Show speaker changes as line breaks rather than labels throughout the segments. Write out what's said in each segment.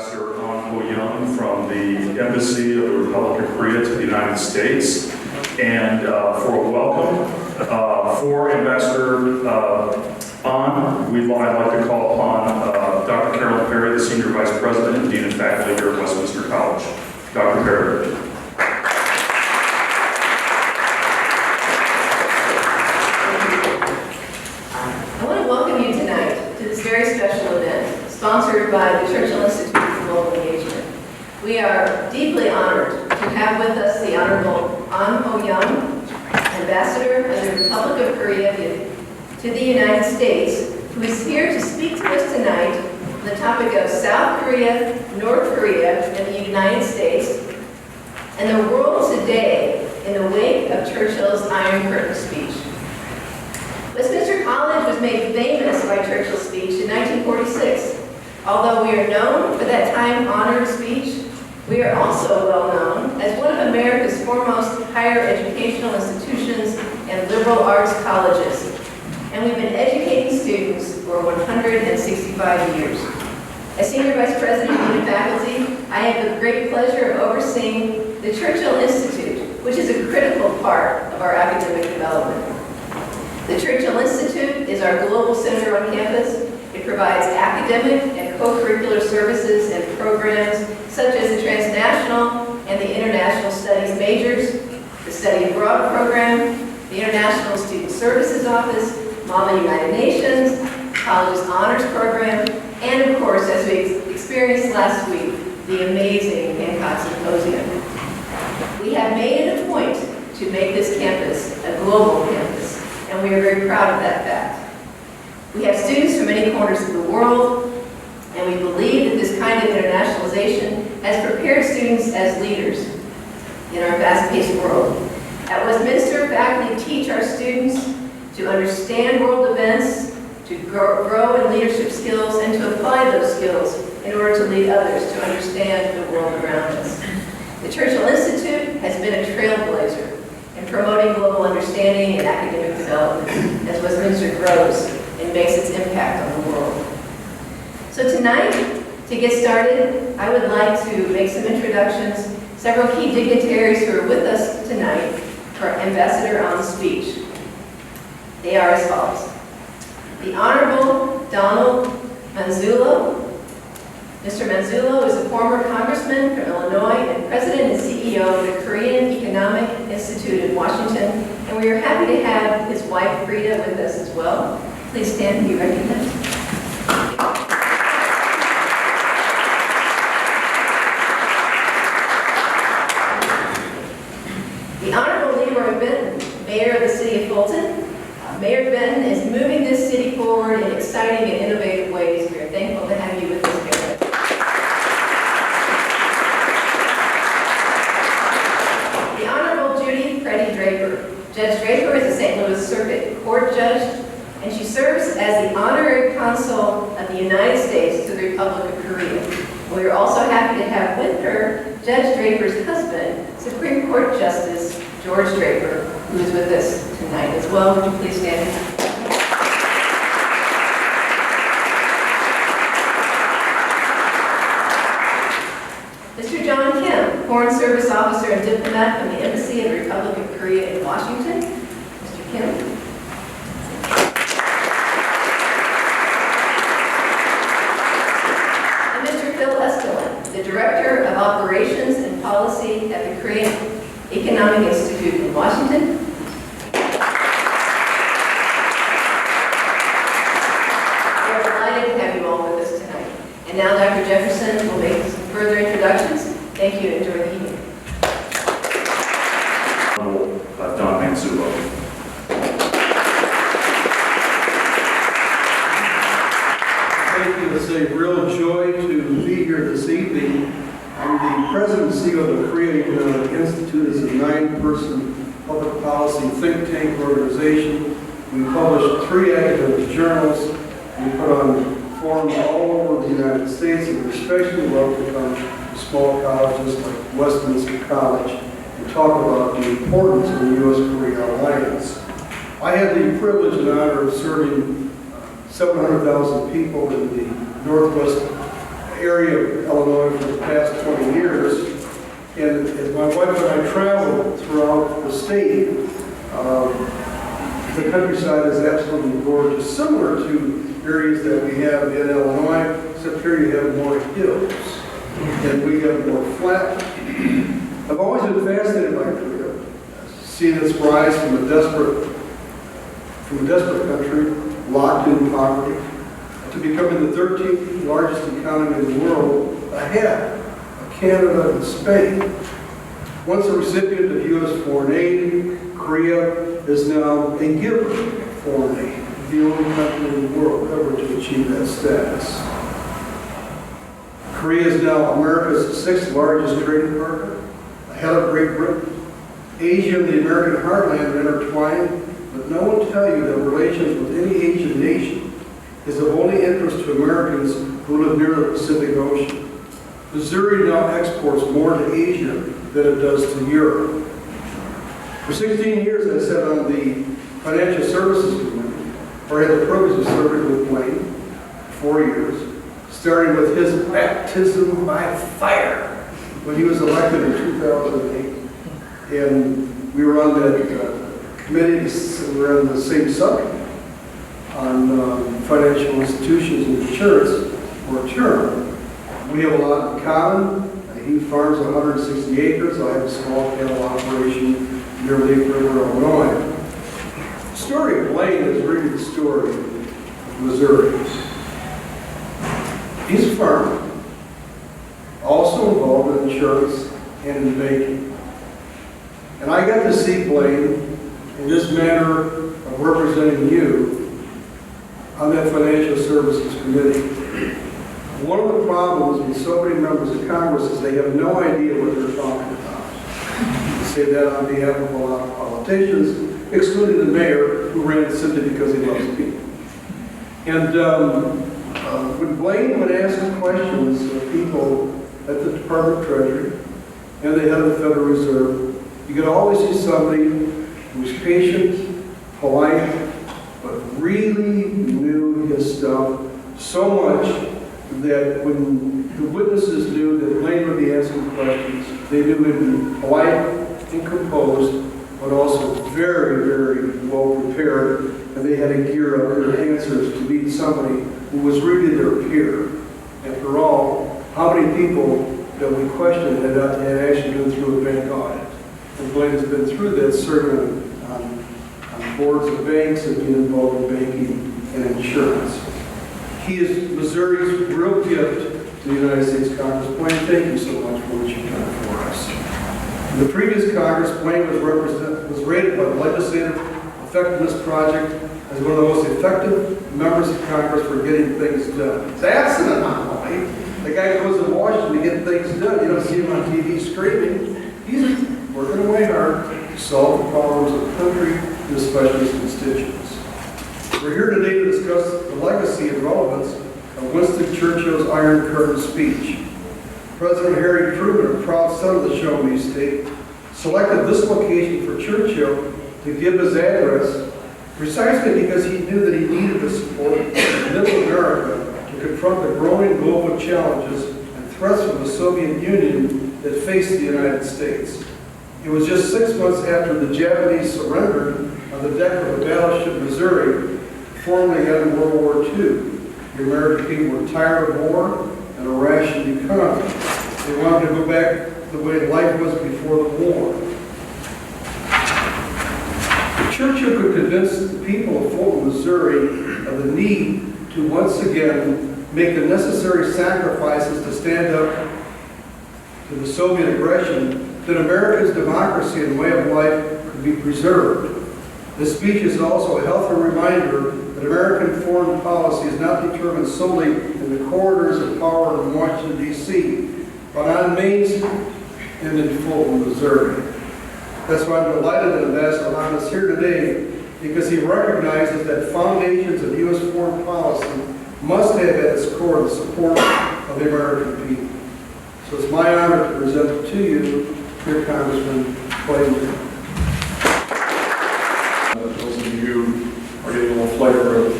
Ambassador Ahn Ho Young from the Embassy of the Republic of Korea to the United States. And for a welcome for Ambassador Ahn, I'd like to call upon Dr. Carolyn Perry, the Senior Vice President and Dean of Faculty here at Westminster College. Dr. Perry.
I want to welcome you tonight to this very special event, sponsored by the Churchill Institute for Global Engagement. We are deeply honored to have with us the Honorable Ahn Ho Young, Ambassador of the Republic of Korea to the United States, who is here to speak to us tonight on the topic of South Korea, North Korea, and the United States, and the world today in the wake of Churchill's Iron Curtain speech. Westminster College was made famous by Churchill's speech in 1946. Although we are known for that time-honored speech, we are also well known as one of America's foremost higher educational institutions and liberal arts colleges. And we've been educating students for 165 years. As Senior Vice President of Faculty, I have the great pleasure of overseeing the Churchill Institute, which is a critical part of our academic development. The Churchill Institute is our global center on campus. It provides academic and co-curricular services and programs such as the Transnational and the International Studies majors, the Study Abroad program, the International Student Services Office, MAMA United Nations, College's Honors Program, and of course, as we experienced last week, the amazing Hancock Symposium. We have made it a point to make this campus a global campus, and we are very proud of that fact. We have students from many corners of the world, and we believe that this kind of internationalization has prepared students as leaders in our fast-paced world. At Westminster, faculty teach our students to understand world events, to grow in leadership skills, and to apply those skills in order to lead others to understand the world around us. The Churchill Institute has been a trailblazer in promoting global understanding and academic development as Westminster grows and makes its impact on the world. So tonight, to get started, I would like to make some introductions, several key dignitaries who are with us tonight for Ambassador Ahn's speech. They are as follows. The Honorable Donald Manzullo. Mr. Manzullo is a former congressman from Illinois and president and CEO of the Korean Economic Institute in Washington, and we are happy to have his wife Frida with us as well. Please stand and be recognized. The Honorable Leroy Benton, Mayor of the City of Fulton. Mayor Benton is moving this city forward in exciting and innovative ways. We are thankful to have you with us, Mayor. The Honorable Judy Freddie Draper. Judge Draper is a St. Louis Circuit Court judge, and she serves as the Honorary Consul of the United States to the Republic of Korea. We are also happy to have with her Judge Draper's husband, Supreme Court Justice George Draper, who is with us tonight as well. Would you please stand? Mr. John Kim, Foreign Service Officer and Diplomat from the Embassy of the Republic of Korea in Washington. Mr. Kim. The Director of Operations and Policy at the Korean Economic Institute in Washington. We are delighted to have you all with us tonight. And now Dr. Jefferson will make some further introductions. Thank you and enjoy the evening.
Donald Manzullo.
Thank you. It's a real joy to be here this evening. I'm the President and CEO of the Korea Economic Institute. It's a 9-person public policy think tank organization. We publish 3 academic journals. We put on forums all over the United States, and we're especially welcome to come to small colleges like Westminster College and talk about the importance of the U.S.-Korea alliance. I had the privilege and honor of serving 700,000 people in the Northwest area of Illinois for the past 20 years. And as my wife and I travel throughout the state, the countryside is absolutely gorgeous, similar to areas that we have in Illinois, except here you have more hills and we have more flat. I've always been fascinated by Korea, seeing its rise from a desperate country, locked in poverty, to becoming the 13th largest economy in the world, ahead of Canada and Spain. Once a recipient of U.S. foreign aid, Korea is now a giver of foreign aid, the only country in the world ever to achieve that status. Korea is now America's 6th largest trading partner, ahead of Great Britain. Asia and the American heartland are intertwined, but no one will tell you that relations with any Asian nation is of only interest to Americans who live near the Pacific Ocean. Missouri now exports more to Asia than it does to Europe. For 16 years, I sat on the Financial Services Committee, where I had the privilege of serving with Blaine, 4 years, starting with his baptism by fire when he was elected in 2008. And we were on that committee, we were on the same subject on financial institutions and insurance for a term. We have a lot in common. He farms 160 acres. I have a small cattle operation near Lake River, Illinois. The story of Blaine is really the story of Missouri. He's a farmer, also involved in insurance and in banking. And I got to see Blaine in this manner of representing you on that Financial Services Committee. One of the problems with so many members of Congress is they have no idea what they're talking about. I say that on behalf of a lot of politicians, excluding the mayor, who ran simply because he loves people. And when Blaine would ask questions of people at the Department of Treasury and the head of the Federal Reserve, you could always see somebody who was patient, polite, but really knew his stuff so much that when the witnesses knew that Blaine would be asking questions, they knew he'd be polite and composed, but also very, very well prepared, and they had to gear up their answers to meet somebody who was really their peer. After all, how many people that we questioned had actually been through a bank audit? And Blaine has been through that, serving on boards of banks and being involved in banking and insurance. He is Missouri's real gift to the United States Congress. Blaine, thank you so much for what you've done for us. In the previous Congress, Blaine was rated by the Legislative Effectiveness Project as one of the most effective members of Congress for getting things done. That's an anomaly. The guy goes to Washington to get things done. You don't see him on TV screaming. He's working away hard to solve the problems of the country and especially its constituents. We're here today to discuss the legacy and relevance of Winston Churchill's Iron Curtain speech. President Harry Truman, a proud son of the Show-Me State, selected this location for Churchill to give his address precisely because he knew that he needed the support of middle America to confront the growing global challenges and threats from the Soviet Union that faced the United States. It was just 6 months after the Japanese surrendered on the deck of the battleship Missouri, formerly in World War II. The American people were tired of war and a rationed economy. They wanted to go back the way life was before the war. If Churchill could convince the people of Fulton, Missouri of the need to once again make the necessary sacrifices to stand up to the Soviet aggression, then America's democracy and way of life could be preserved. This speech is also a healthy reminder that American foreign policy is not determined solely in the corridors of power in Washington, D.C., but on Main Street and in Fulton, Missouri. That's why I'm delighted that Ambassador Ahn is here today, because he recognizes that foundations of U.S. foreign policy must have at its core the support of the American people. So it's my honor to present to you, dear Congressman Blaine.
Those of you who are getting a little flavor of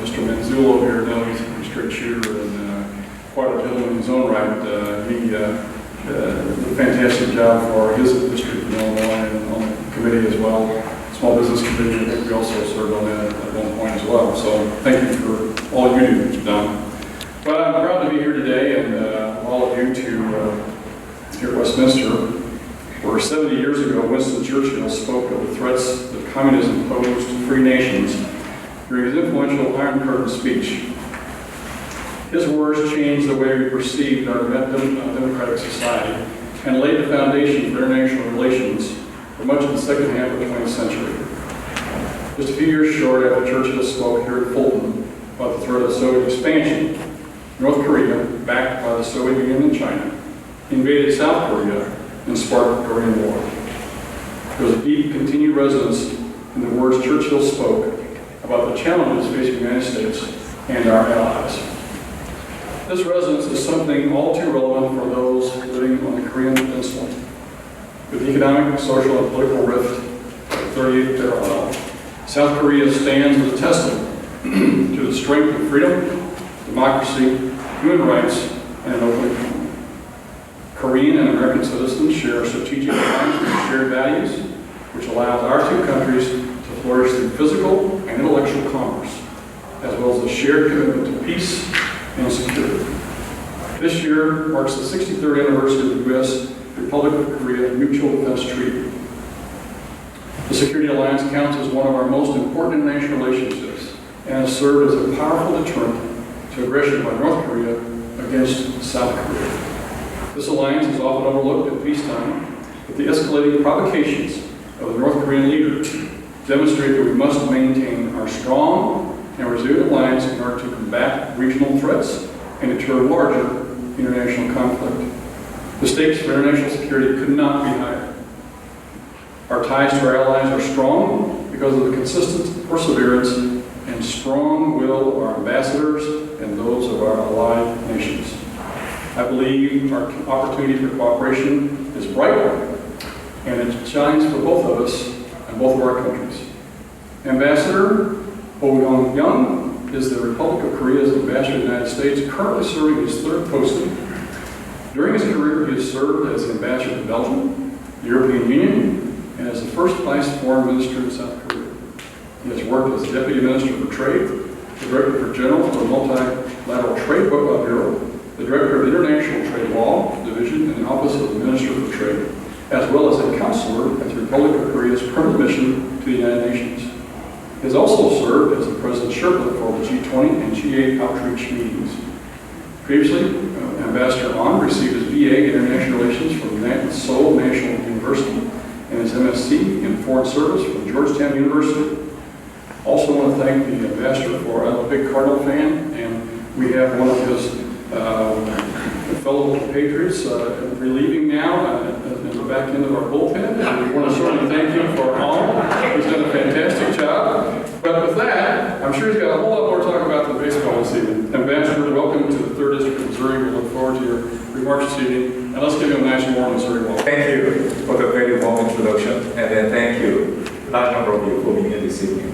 Mr. Manzullo here know he's a pretty straight shooter and quite a gentleman he did a fantastic job for his district in Illinois and on the committee as well. Small Business Committee, I think we also served on that at one point as well. So thank you for all you do, Don. But I'm proud to be here today and all of you to here at Westminster, where 70 years ago Winston Churchill spoke of the threats that communism posed to free nations during his influential Iron Curtain speech. His words changed the way we perceived our democratic society and laid the foundation for international relations for much of the second half of the 20th century. Just a few years short after Churchill spoke here at Fulton about the threat of Soviet expansion, North Korea, backed by the Soviet Union and China, invaded South Korea and sparked the Korean War. There was a deep continued resonance in the words Churchill spoke about the challenges facing the United States and our allies. This resonance is something all too relevant for those living on the Korean Peninsula. With the economic, social, and political rift of the 38th parallel, South Korea stands as a testament to the strength of freedom, democracy, human rights, and an open economy. Korean and American citizens share strategic alliance and shared values, which allows our two countries to flourish through physical and intellectual commerce, as well as a shared commitment to peace and security. This year marks the 63rd anniversary of the U.S. Republic of Korea Mutual Defense Treaty. The security alliance counts as one of our most important international relationships and has served as a powerful deterrent to aggression by North Korea against South Korea. This alliance is often overlooked at peacetime, but the escalating provocations of the North Korean leader demonstrate that we must maintain our strong and resilient alliance in order to combat regional threats and deter larger international conflict. The stakes for international security could not be higher. Our ties to our allies are strong because of the consistent perseverance and strong will of our ambassadors and those of our allied nations. I believe our opportunity for cooperation is bright, and it shines for both of us and both of our countries. Ambassador Oh Young is the Republic of Korea's ambassador to the United States, currently serving his third posting. During his career, he has served as ambassador to Belgium, the European Union, and as the first vice foreign minister in South Korea. He has worked as deputy minister for trade, the director general for the Multilateral Trade Bureau, the director of International Trade Law Division in the Office of the Minister for Trade, as well as a counselor at the Republic of Korea's permanent mission to the United Nations. He has also served as the President's Sherpa for the G20 and G8 outreach meetings. Previously, Ambassador Ahn received his BA in International Relations from Seoul National University and his MSc in Foreign Service from Georgetown University. Also want to thank the ambassador for, I'm a big Cardinal fan, and we have one of his fellow Patriots relieving now in the back end of our bullpen. And we want to certainly thank him for all. He's done a fantastic job. But with that, I'm sure he's got a whole lot more to talk about than baseball this evening. Ambassador, welcome to the 3rd District of Missouri. We look forward to your remarks this evening. And let's give him a nice warm Missouri welcome.
Thank you for the very warm introduction, and then thank you, large number of you, for being here this evening.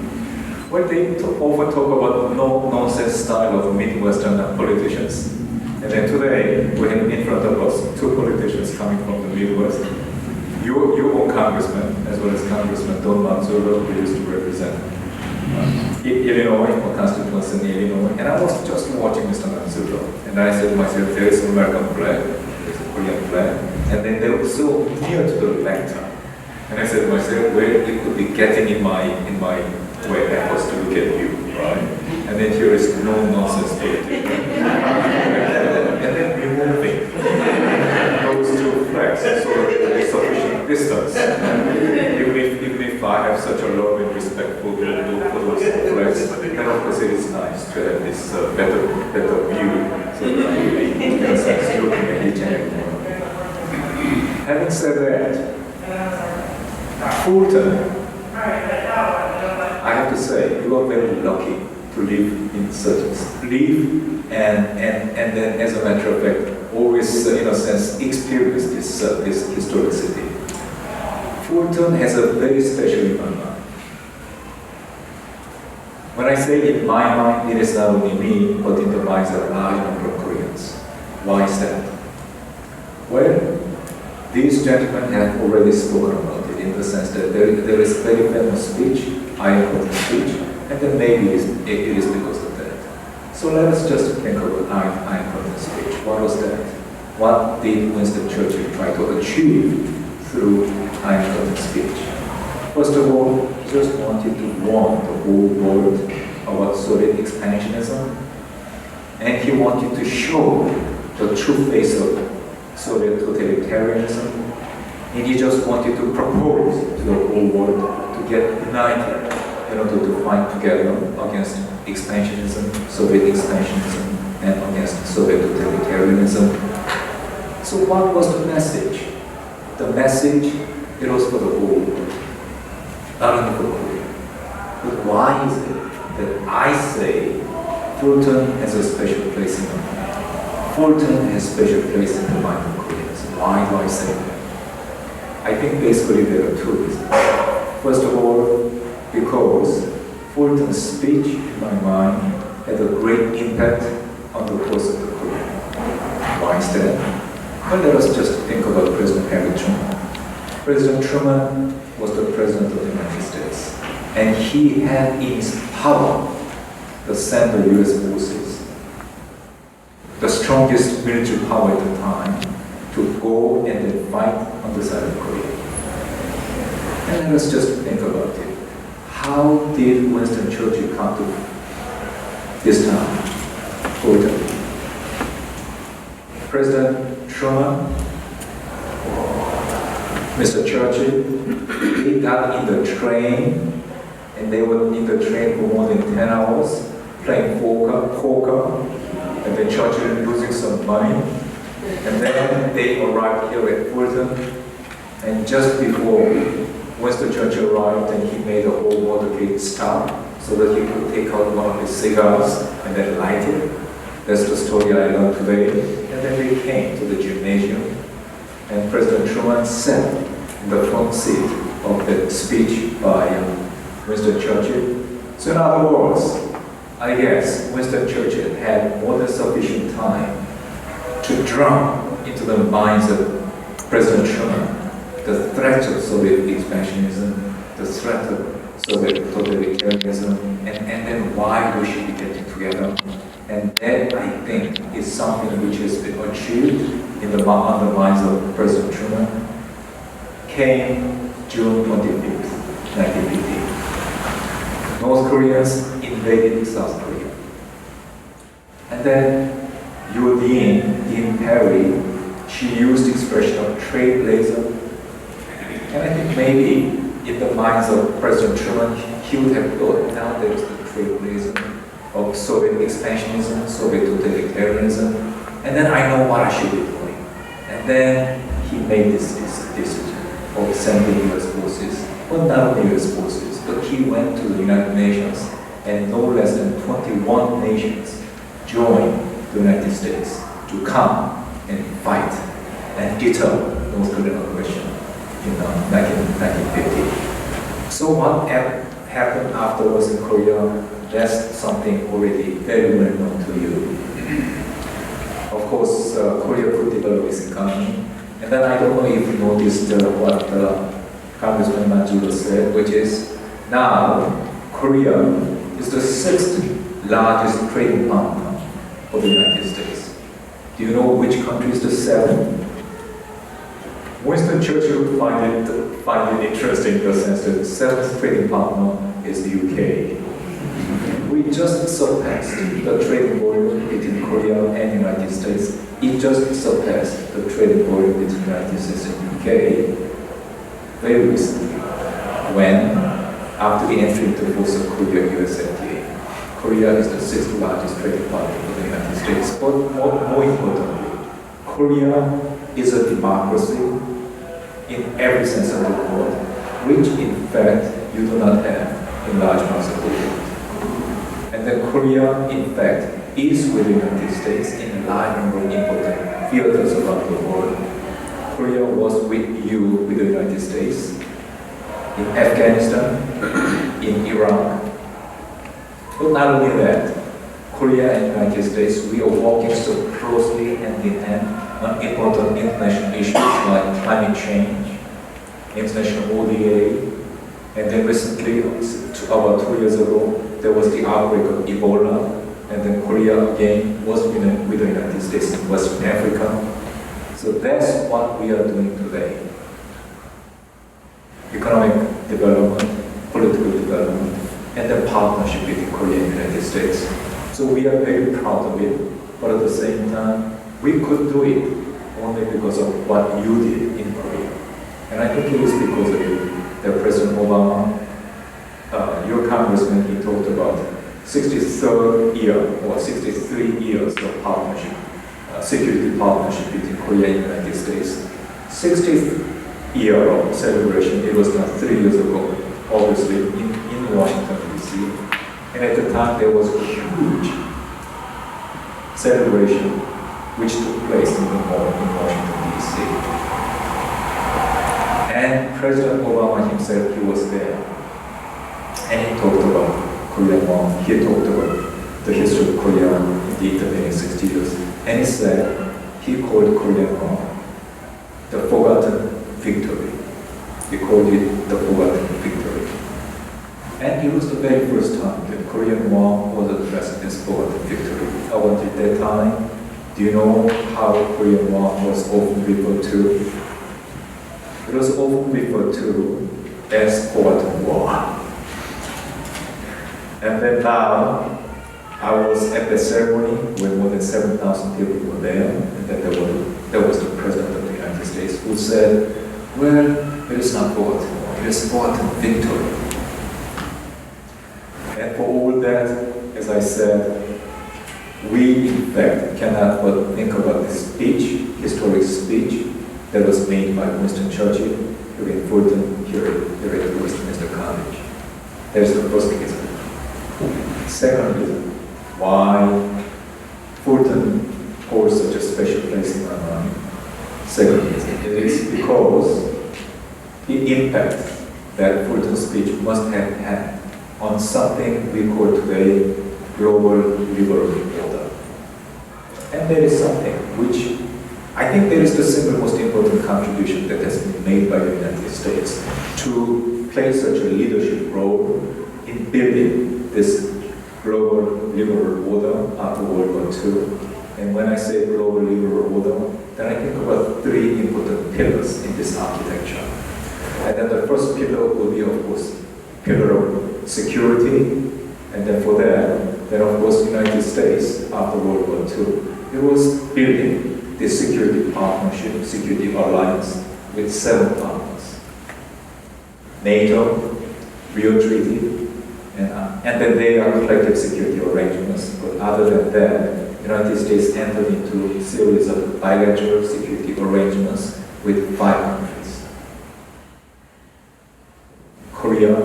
Well, they often talk about no-nonsense style of meeting Western politicians. And then today, we have in front of us 2 politicians coming from the Midwest. Your own congressman, as well as Congressman Donald Manzullo, who used to represent Illinois, or constituency in Illinois. And I was just watching Mr. Manzullo, and I said to myself, there is an American flag, there's a Korean flag, and then they were so near to the lectern. And I said to myself, well, it could be getting in my way efforts to look at you, right? And then here is no-nonsense politician. And then removing those 2 flags so there is sufficient distance. Even if I have such a love and respect for those flags, then of course it is nice to have this better view so that I really get a sense looking at each and every one. Having said that, Fulton, I have to say, you are very lucky to live in and then, as a matter of fact, always, in a sense, experience this historic city. Fulton has a very special in my mind. When I say in my mind, it is not only me, but in the minds of a large number of Koreans. Why is that? These gentlemen have already spoken about it in the sense that there is very famous speech, Ahn Ho Young speech, and then maybe it is because of that. So let us just think about Ahn Ho Young speech. What was that? What did Winston Churchill try to achieve through Ahn Ho Young speech? First of all, he just wanted to warn the whole world about Soviet expansionism, and he wanted to show the true face of Soviet totalitarianism, and he just wanted to propose to the whole world to get united in order to fight together against expansionism, Soviet expansionism, and against Soviet totalitarianism. So what was the message? The message, it was for the whole world, not only for Korea. But why is it that I say Fulton has a special place in my mind? Fulton has a special place in the mind of Koreans. Why do I say that? I think basically there are two reasons. First of all, because Fulton's speech in my mind had a great impact on the course of the Korea. Why is that? Well, let us just think about President Harry Truman. President Truman was the President of the United States, and he had in his power to send the U.S. forces, the strongest military power at the time, to go and then fight on the side of Korea. And let us just think about it. How did Winston Churchill come to this town, Fulton? President Truman, Mr. Churchill, he got in the train, and they were in the train for more than 10 hours, playing poker, and then Churchill losing some money. And then they arrived here at Fulton, and just before Winston Churchill arrived, and he made the whole Watergate stop so that he could take out one of his cigars and then light it. That's the story I learned today. And then they came to the gymnasium, and President Truman sat in the front seat of the speech by Winston Churchill. So in other words, I guess Winston Churchill had more than sufficient time to drum into the minds of President Truman the threat of Soviet expansionism, the threat of Soviet totalitarianism, and then why we should be getting together. And that, I think, is something which has been achieved on the minds of President Truman. Came June 25th, 1950. North Koreans invaded South Korea. And then Dean Perry, she used the expression of trailblazer. And I think maybe in the minds of President Truman, he would have thought, now there's the trailblazer of Soviet expansionism, Soviet totalitarianism, and then I know what I should be doing. And then he made this decision of sending US forces, well, not only US forces, but he went to the United Nations, and no less than 21 nations joined the United States to come and fight and deter North Korean aggression in 1950. So what happened afterwards in Korea, that's something already very well known to you. Of course, Korea could develop its economy. And then I don't know if you noticed what Congressman Manzullo said, which is now Korea is the 6th largest trading partner for the United States. Do you know which country is the 7th? Winston Churchill find it interesting in the sense that the 7th trading partner is the UK. We just surpassed the trading volume between Korea and the United States. It just surpassed the trading volume between the United States and UK very recently, when, after the entry into force of Korea-US-FTA, Korea is the 6th largest trading partner for the United States. But more importantly, Korea is a democracy in every sense of the word, which in fact you do not have in large parts of the world. And then Korea, in fact, is with the United States in a large number of important fields around the world. Korea was with the United States, in Afghanistan, in Iraq. But not only that, Korea and United States, we are working so closely hand in hand on important international issues like climate change, international ODA, and then recently, about 2 years ago, there was the outbreak of Ebola, and then Korea again was with the United States in Western Africa. So that's what we are doing today. Economic development, political development, and the partnership between Korea and the United States. So we are very proud of it, but at the same time, we could do it only because of what you did in Korea. And I think it is because of you, that President Obama, your congressman, he talked about 63rd year or 63 years of partnership, security partnership between Korea and the United States. 60th year of celebration, it was done 3 years ago, obviously, in Washington, D.C. And at the time, there was a huge celebration which took place in the mall in Washington, D.C. And President Obama himself, he was there. And he talked about Korean War. He talked about the history of Korea in the intervening 60 years. And he said, he called Korean War the forgotten victory. He called it the forgotten victory. And it was the very first time that Korean War was addressed as forgotten victory. Up until that time, do you know how Korean War was often referred to? It was often referred to as forgotten war. And then now, I was at the ceremony when more than 7,000 people were there, and then there was the President of the United States who said, well, it is not forgotten war, it is forgotten victory. And for all that, as I said, we in fact cannot but think about this speech, historic speech, that was made by Winston Churchill here in Fulton, here at Westminster College. There's the first reason. Second reason, why Fulton holds such a special place in my mind. Second reason, it is because the impact that Fulton's speech must have had on something we call today global liberal order. And there is something which I think there is the single most important contribution that has been made by the United States to play such a leadership role in building this global liberal order after World War II. And when I say global liberal order, then I think about three important pillars in this architecture. And then the first pillar will be, of course, pillar of security. And then for that, then of course, the United States after World War II, it was building this security partnership, security alliance with 7 partners. NATO, Rio Treaty, and then they are collective security arrangements. But other than that, the United States entered into a series of bilateral security arrangements with 5 countries. Korea,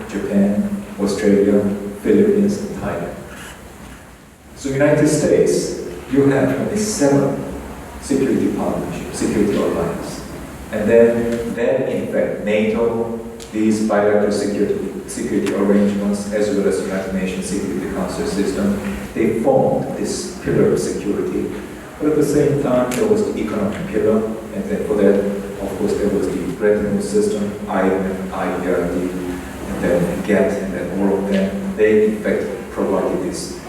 Japan, Australia, Philippines, and Thailand. So United States, you have only 7 security partnerships, security alliance. And then in fact, NATO, these bilateral security arrangements, as well as United Nations Security Council system, they formed this pillar of security. But at the same time, there was the economic pillar, and then for that, of course, there was the Bretton Woods system, IMF, IBRD, and then GATT, and then all of them. They in fact provided this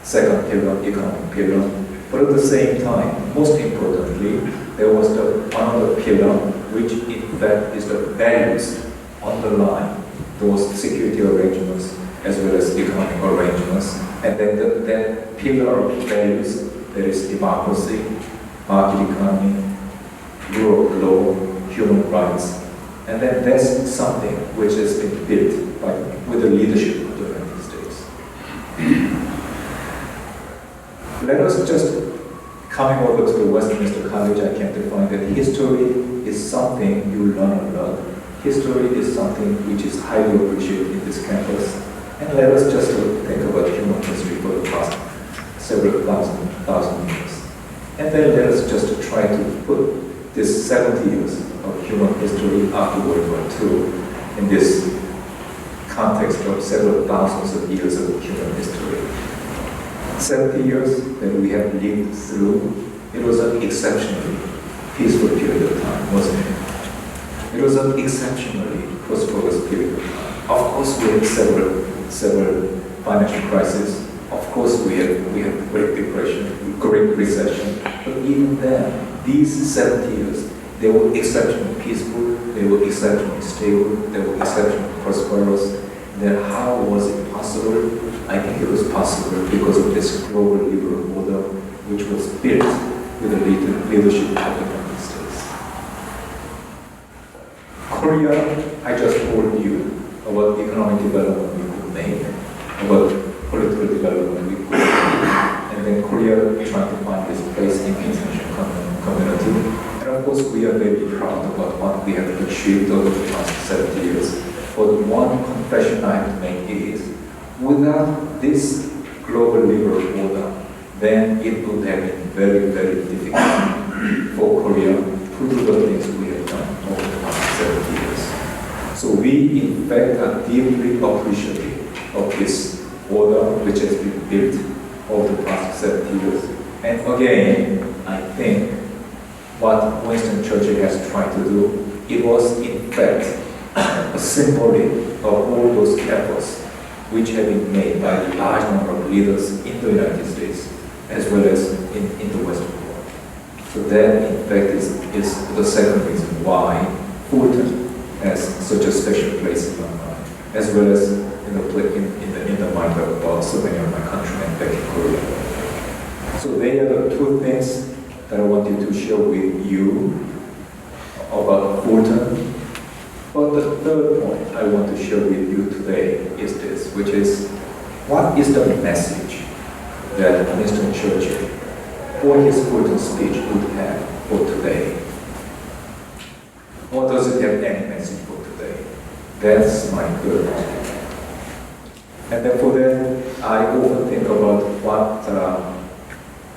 second pillar, economic pillar. But at the same time, most importantly, there was another pillar, which in fact is the values underlying those security arrangements as well as economic arrangements. And then that pillar of values, there is democracy, market economy, rule of law, human rights. And then there's something which has been built with the leadership of the United States. Let us just, coming over to the Westminster College, I can define that history is something you learn a lot. History is something which is highly appreciated in this campus. And let us just think about human history for the past several thousand years. And then let us just try to put this 70 years of human history after World War II in this context of several thousands of years of human history. 70 years that we have lived through, it was an exceptionally peaceful period of time, wasn't it? It was an exceptionally prosperous period of time. Of course, we had several financial crises. Of course, we had Great Depression, Great Recession. But even then, these 70 years, they were exceptionally peaceful, they were exceptionally stable, they were exceptionally prosperous. Then how was it possible? I think it was possible because of this global liberal order, which was built with the leadership of the United States. Korea, I just told you about economic development we could make, about political development we could make, and then Korea trying to find its place in the international community. And of course, we are very proud about what we have achieved over the past 70 years. But one confession I have to make is, without this global liberal order, then it would have been very, very difficult for Korea to do the things we have done over the past 70 years. So we, in fact, are deeply appreciative of this order which has been built over the past 70 years. And again, I think what Winston Churchill has tried to do, it was in fact a symbolic of all those efforts which have been made by a large number of leaders in the United States as well as in the Western world. So that in fact is the second reason why Fulton has such a special place in my mind, as well as in the mind of so many of my countrymen back in Korea. So they are the two things that I wanted to share with you about Fulton. But the third point I want to share with you today is this, which is, what is the message that Winston Churchill, for his Fulton speech, would have for today? Or does it have any message for today? That's my third point. And then for that, I often think about what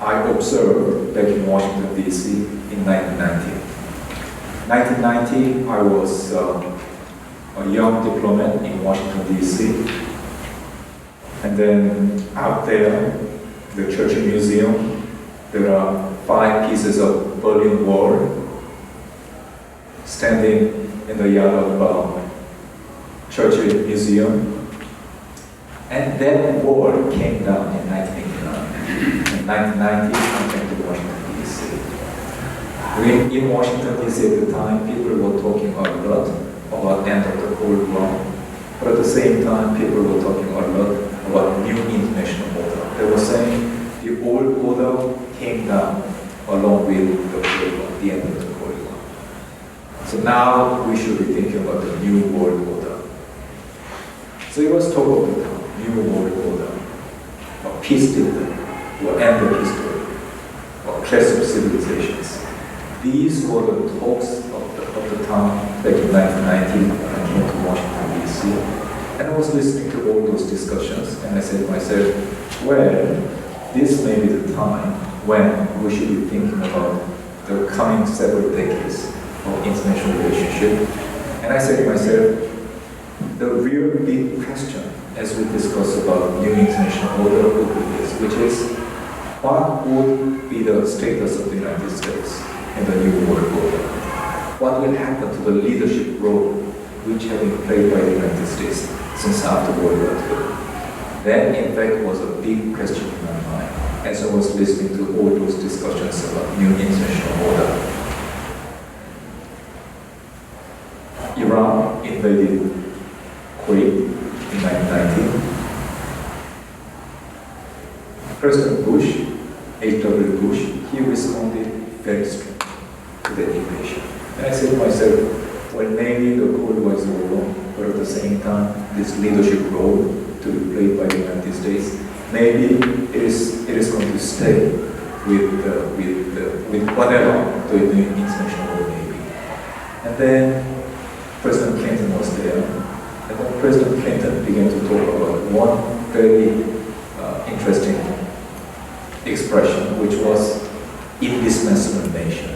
I observed back in Washington, D.C. in 1990. 1990, I was a young diplomat in Washington, D.C. And then out there, the Churchill Museum, there are 5 pieces of Berlin Wall standing in the yard of Churchill Museum. And that wall came down in 1989. In 1990, I came to Washington, D.C. In Washington, D.C. at the time, people were talking a lot about the end of the Cold War. But at the same time, people were talking a lot about new international order. They were saying the old order came down along with the Cold War, the end of the Cold War. So now we should be thinking about the new world order. So it was talk of the time, new world order, or peace dictator, or end of history, or clash of civilizations. These were the talks of the time back in 1990 when I came to Washington, D.C. And I was listening to all those discussions, and I said to myself, well, this may be the time when we should be thinking about the coming several decades of international relationship. And I said to myself, the real big question as we discuss about new international order would be this, which is, what would be the status of the United States in the new world order? What will happen to the leadership role which have been played by the United States since after World War II? That, in fact, was a big question in my mind as I was listening to all those discussions about new international order. Iran invaded Kuwait in 1990. President Bush, H.W. Bush, he responded very strongly to that invasion. And I said to myself, well, maybe the Cold War is over, but at the same time, this leadership role to be played by the United States, maybe it is going to stay with whatever the new international order may be. And then President Clinton was there, and then President Clinton began to talk about one very interesting expression, which was indispensable nation.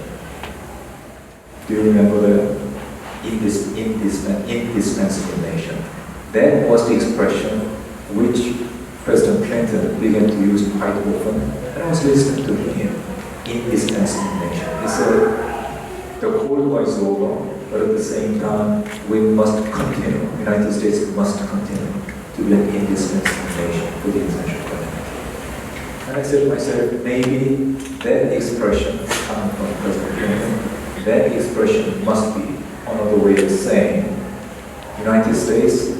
Do you remember that? Indispensable nation. That was the expression which President Clinton began to use quite often, and I was listening to him, indispensable nation. He said, the Cold War is over, but at the same time, we must continue, the United States must continue to be an indispensable nation for the international community. And I said to myself, maybe that expression coming from President Clinton, that expression must be another way of saying the United States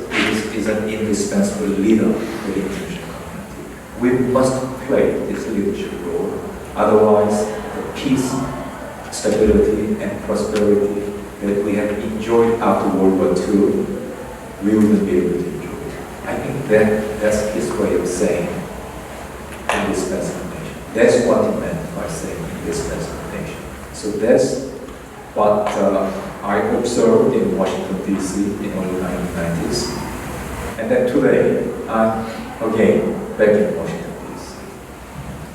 is an indispensable leader for the international community. We must play this leadership role, otherwise the peace, stability, and prosperity that we have enjoyed after World War II, we wouldn't be able to enjoy. I think that's his way of saying indispensable nation. That's what he meant by saying indispensable nation. So that's what I observed in Washington, D.C. in early 1990s. And then today, I'm again back in Washington, D.C.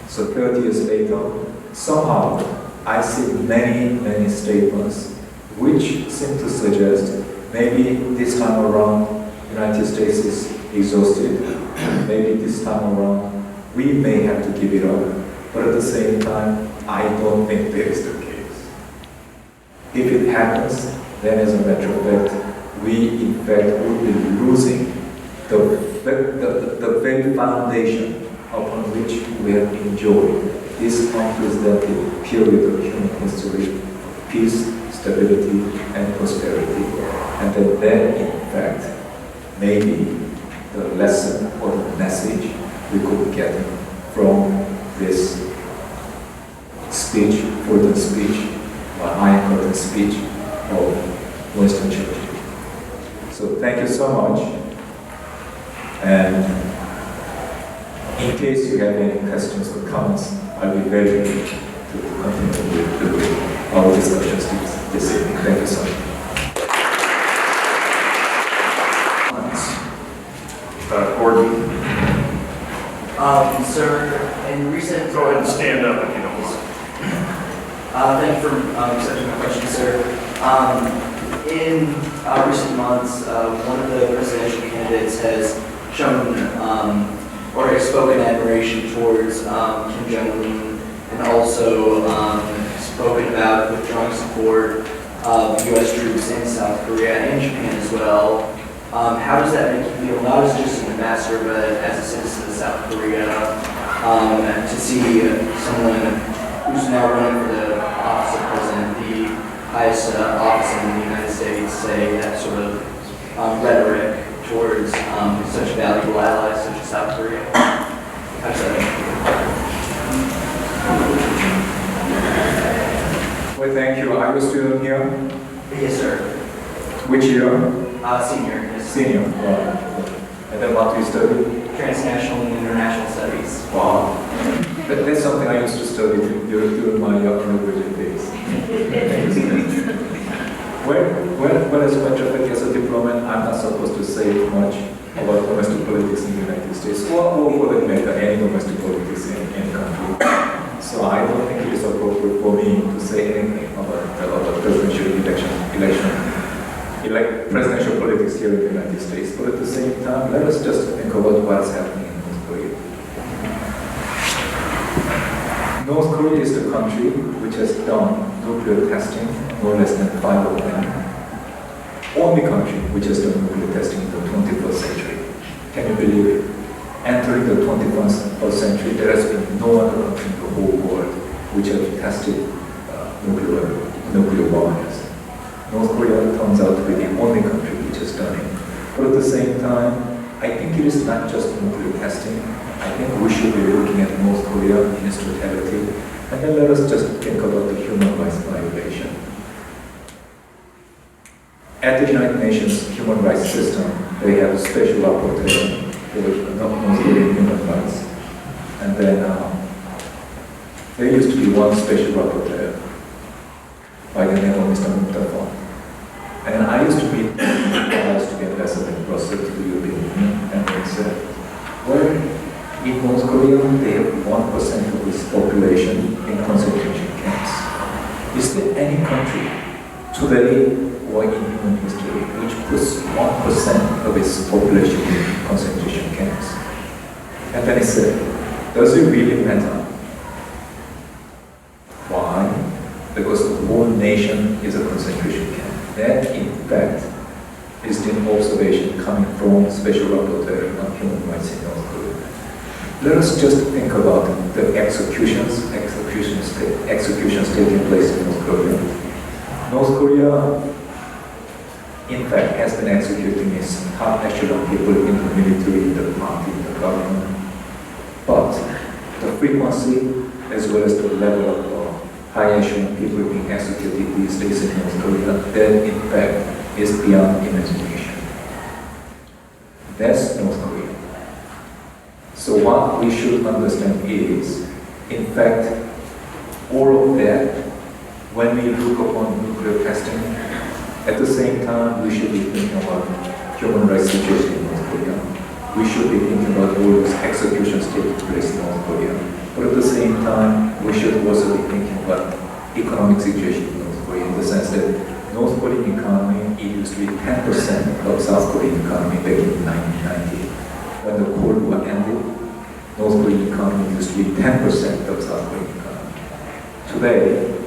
So 30 years later, somehow I see many statements which seem to suggest maybe this time around United States is exhausted, maybe this time around we may have to give it up, but at the same time, I don't think that is the case. If it happens, then as a matter of fact, we in fact will be losing the very foundation upon which we have enjoyed this unprecedented period of human history of peace, stability, and prosperity. And that in fact, maybe the lesson or the message we could get from this speech, Fulton speech, or high important speech of Winston Churchill. So thank you so much. And in case you have any questions or comments, I'll be very happy to continue with our discussions this evening. Thank you so much.
Gordon,
Sir, in recent...
go ahead and stand up if you don't mind.
Thank you for accepting my question, sir. In recent months, one of the presidential candidates has shown or has spoken admiration towards Kim Jong-un, and also spoken about withdrawing support of U.S. troops in South Korea and Japan as well. How does that make you feel, not as just an ambassador, but as a citizen of South Korea, to see someone who's now running for the office of president, the highest office in the United States, say that sort of rhetoric towards such valuable allies such as South Korea? How does that make you feel?
Well, thank you. Are you a student here?
Yes, sir.
Which year?
Senior. Yes.
Senior. Wow. And then what do you study?
Transnational and International Studies.
Wow. That's something I used to study during my undergraduate days. When as a matter of fact, as a diplomat, I'm not supposed to say much about domestic politics in the United States, or for that matter, any domestic politics in any country. So I don't think it is appropriate for me to say anything about presidential presidential politics here in the United States. But at the same time, let us just think about what is happening in North Korea. North Korea is the country which has done nuclear testing no less than 5 of them. Only country which has done nuclear testing in the 21st century. Can you believe it? Entering the 21st century, there has been no other country in the whole world which has tested nuclear warheads. North Korea turns out to be the only country which has done it. But at the same time, I think it is not just nuclear testing. I think we should be looking at North Korea in its totality. And then let us just think about the human rights violation. At the United Nations human rights system, they have a special rapporteur for North Korean human rights. And then there used to be one special rapporteur by the name of Mr. Fulton. And I used to be ambassador in Brussels to the European Union, and they said, well, in North Korea, they have 1% of its population in concentration camps. Is there any country today or in human history which puts 1% of its population in concentration camps? And then he said, does it really matter? Why? Because the whole nation is a concentration camp. That, in fact, is the observation coming from Special Rapporteur on Human Rights in North Korea. Let us just think about the executions taking place in North Korea. North Korea, in fact, has been executing its top echelon people in the military, the party, the government. But the frequency, as well as the level of high echelon people being executed these days in North Korea, that in fact is beyond imagination. That's North Korea. So what we should understand is, in fact, all of that, when we look upon nuclear testing, at the same time, we should be thinking about human rights situation in North Korea. We should be thinking about all those executions taking place in North Korea. But at the same time, we should also be thinking about economic situation in North Korea, in the sense that North Korean economy, it used to be 10% of South Korean economy back in 1990. When the Cold War ended, North Korean economy used to be 10% of South Korean economy. Today,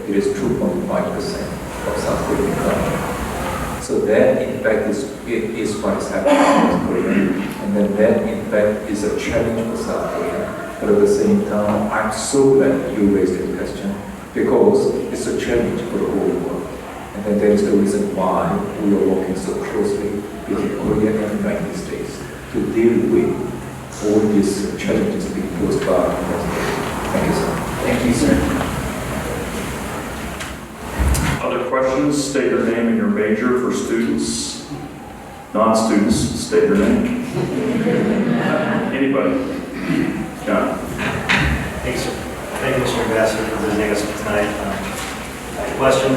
it is 2.5% of South Korean economy. So that, in fact, is what is happening in North Korea. And then that, in fact, is a challenge for South Korea. But at the same time, I'm so glad you raised that question, because it's a challenge for the whole world. And then that is the reason why we are working so closely between Korea and the United States to deal with all these challenges being posed by North Korea. Thank you, sir.
Thank you, sir.
Other questions? State your name and your major for students. Non-students, state your name. Anybody? John.
Thanks, thank you, Mr. Ambassador, for visiting us tonight. Question: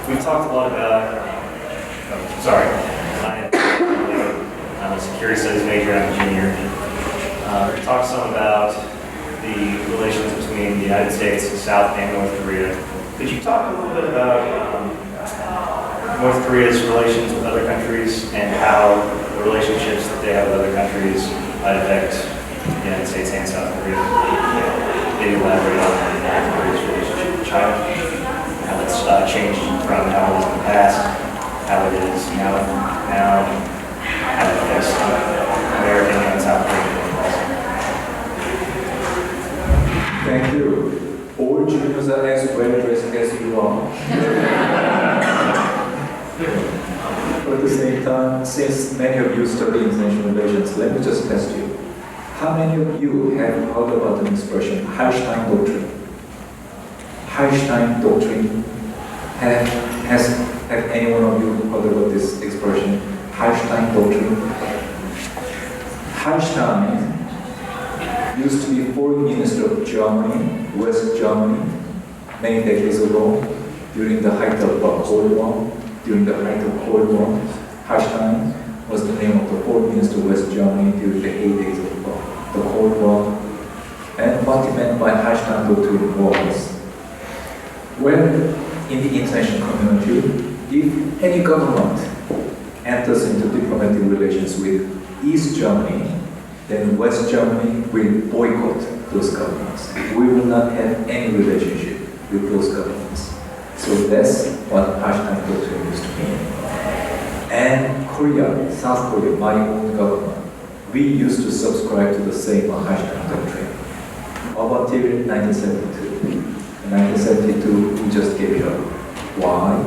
we've talked a lot about. I'm a security studies major. I'm a junior. We talked some about the relations between the United States, South, and North Korea. Could you talk a little bit about North Korea's relations with other countries and how the relationships that they have with other countries might affect the United States and South Korea? Maybe elaborate on North Korea's relationship with China, how it's changed from how it was in the past, how it is now, how it affects American and South Korean also.
Thank you. All juniors are as well dressed as you are. But at the same time, since many of you study international relations, let me just test you. How many of you have heard about the expression Hallstein Doctrine? Hallstein Doctrine. Have any one of you heard about this expression? Hallstein Doctrine. Hallstein used to be foreign minister of Germany, West Germany, many decades ago, during the height of Cold War. During the height of Cold War, Hallstein was the name of the foreign minister of West Germany during the heydays of the Cold War. And what he meant by Hallstein Doctrine was, when in the international community, if any government enters into diplomatic relations with East Germany, then West Germany will boycott those governments. We will not have any relationship with those governments. So that's what Hallstein Doctrine used to mean. And Korea, South Korea, my own government, we used to subscribe to the same Hallstein Doctrine up until 1972. In 1972, we just gave it up. Why?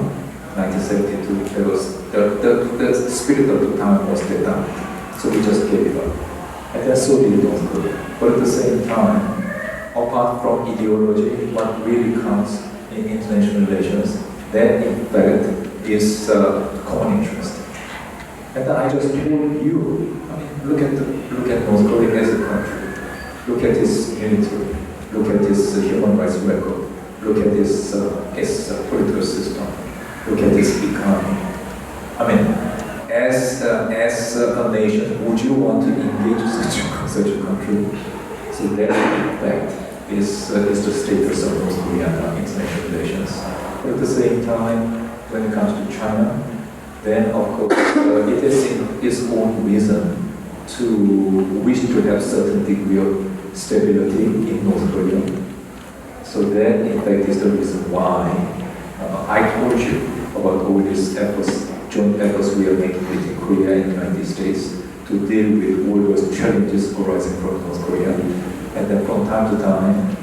1972, there was the spirit of the time was dead down. So we just gave it up. And that's so did North Korea. But at the same time, apart from ideology, what really counts in international relations, that in fact is common interest. And then I just told you, I mean, look at North Korea as a country. Look at its military. Look at its human rights record. Look at its political system. Look at its economy. I mean, as a nation, would you want to engage such a country? So that, in fact, is the status of North Korean international relations. But at the same time, when it comes to China, then of course it is in its own reason to wish to have certain degree of stability in North Korea. So that, in fact, is the reason why I told you about all these efforts, joint efforts we are making between Korea and the United States to deal with all those challenges arising from North Korea. And then from time to time,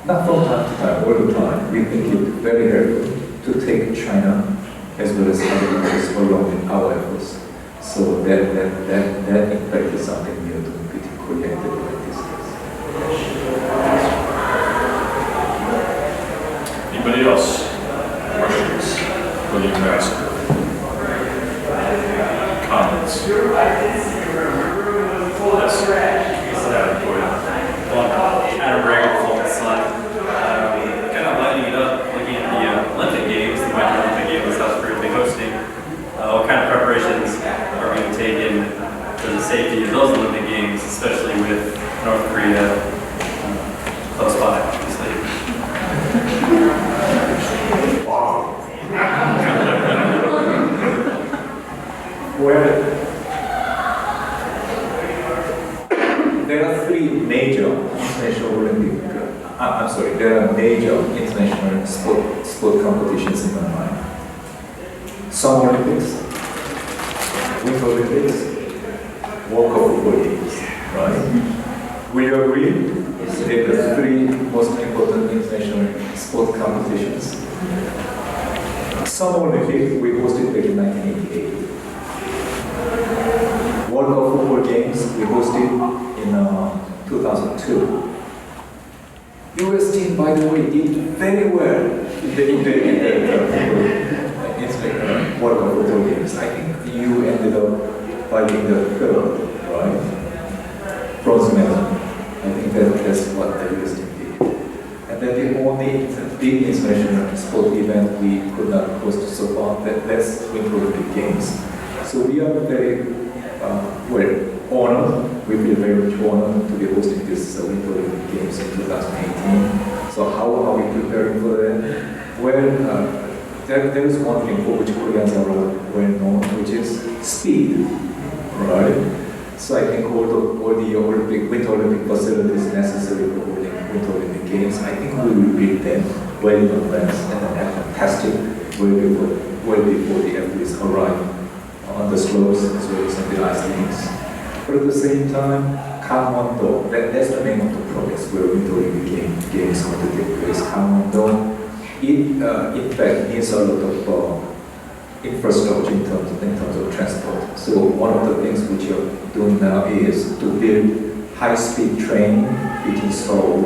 not from time to time, all the time, we think it very helpful to take China as well as other countries along with our efforts. So that in fact is something we are doing between Korea and the United States.
Anybody else? Questions for the ambassador? Comments? Yes.
Adam Bragg, Fulton Sun. Kind of lighting it up, looking at the Olympic Games, the Winter Olympic Games South Korea will be hosting. What kind of preparations are being taken for the safety of those Olympic Games, especially with North Korea close by, obviously?
Wow.
Well, there are three major international Olympic, there are major international sport competitions in my mind. Summer Olympics, Winter Olympics, World Cup football games, right? Will you agree? They're the three most important international sport competitions. Summer Olympics we hosted back in 1988. World Cup football games we hosted in 2002. US team, by the way, did very well in the World Cup football games. I think you ended up fighting the third, right? Bronze medal. I think that's what the US team did. And then the only big international sport event we could not host so far, that's Winter Olympic Games. So we are very honored. We feel very much honored to be hosting this Winter Olympic Games in 2018. So how are we preparing for that? Well, there is one thing for which Koreans are well known, which is speed, right? So I think all the Winter Olympic facilities necessary for holding Winter Olympic Games, I think we will build them well in advance and then have them tested well before the athletes arrive on the slopes as well as on the ice links. But at the same time, Gangwon-do, that's the name of the province where Winter Olympic Games are going to take place. Gangwon-do, it in fact needs a lot of infrastructure in terms of transport. So one of the things which you're doing now is to build high-speed train between Seoul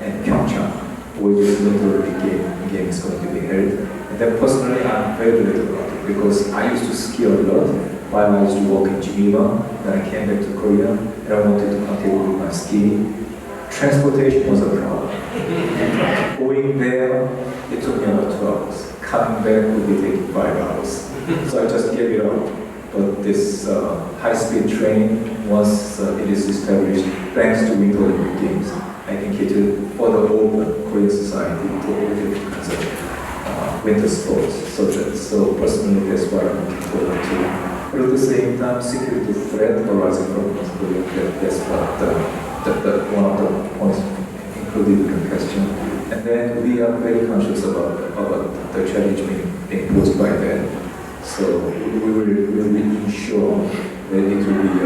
and Pyeongchang, where this Winter Olympic game is going to be held. And then personally, I'm very glad about it because I used to ski a lot while I used to work in Geneva. Then I came back to Korea and I wanted to continue with my skiing. Transportation was a problem. Going there, it took me about 2 hours. Coming back would be taking 5 hours. So I just gave it up. But this high-speed train, once it is established, thanks to Winter Olympic Games, I think it will further open Korean society to all different kinds of winter sports. So personally, that's what I'm looking forward to. But at the same time, security threat arising from North Korea, that's what one of the points included in the question. And then we are very conscious about the challenge being posed by that. So we will ensure that it will be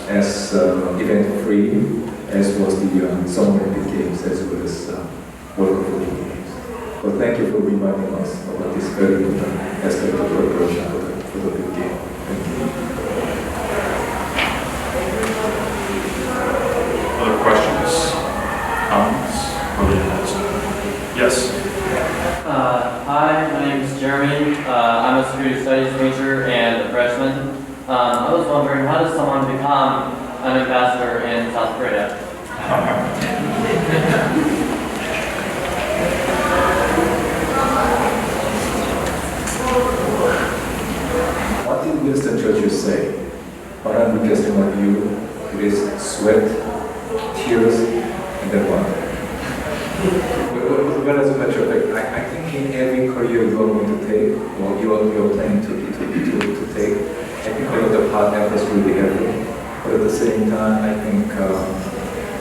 as event-free as was the Summer Olympic Games as well as World Cup Football Games. But thank you for reminding us about this very important aspect of preparation for the big game. Thank you.
Other questions? Comments? For the ambassador? Yes.
Hi, my name is Jeremy. I'm a security studies major and a freshman. I was wondering, how does someone become an ambassador in South Korea?
What did Winston Churchill say? What I'm requesting of you, it is sweat, tears, and then what? Well, as a matter of fact, I think in every career you are going to take, or you are planning to take, I think all of the hard efforts will be helpful. But at the I think,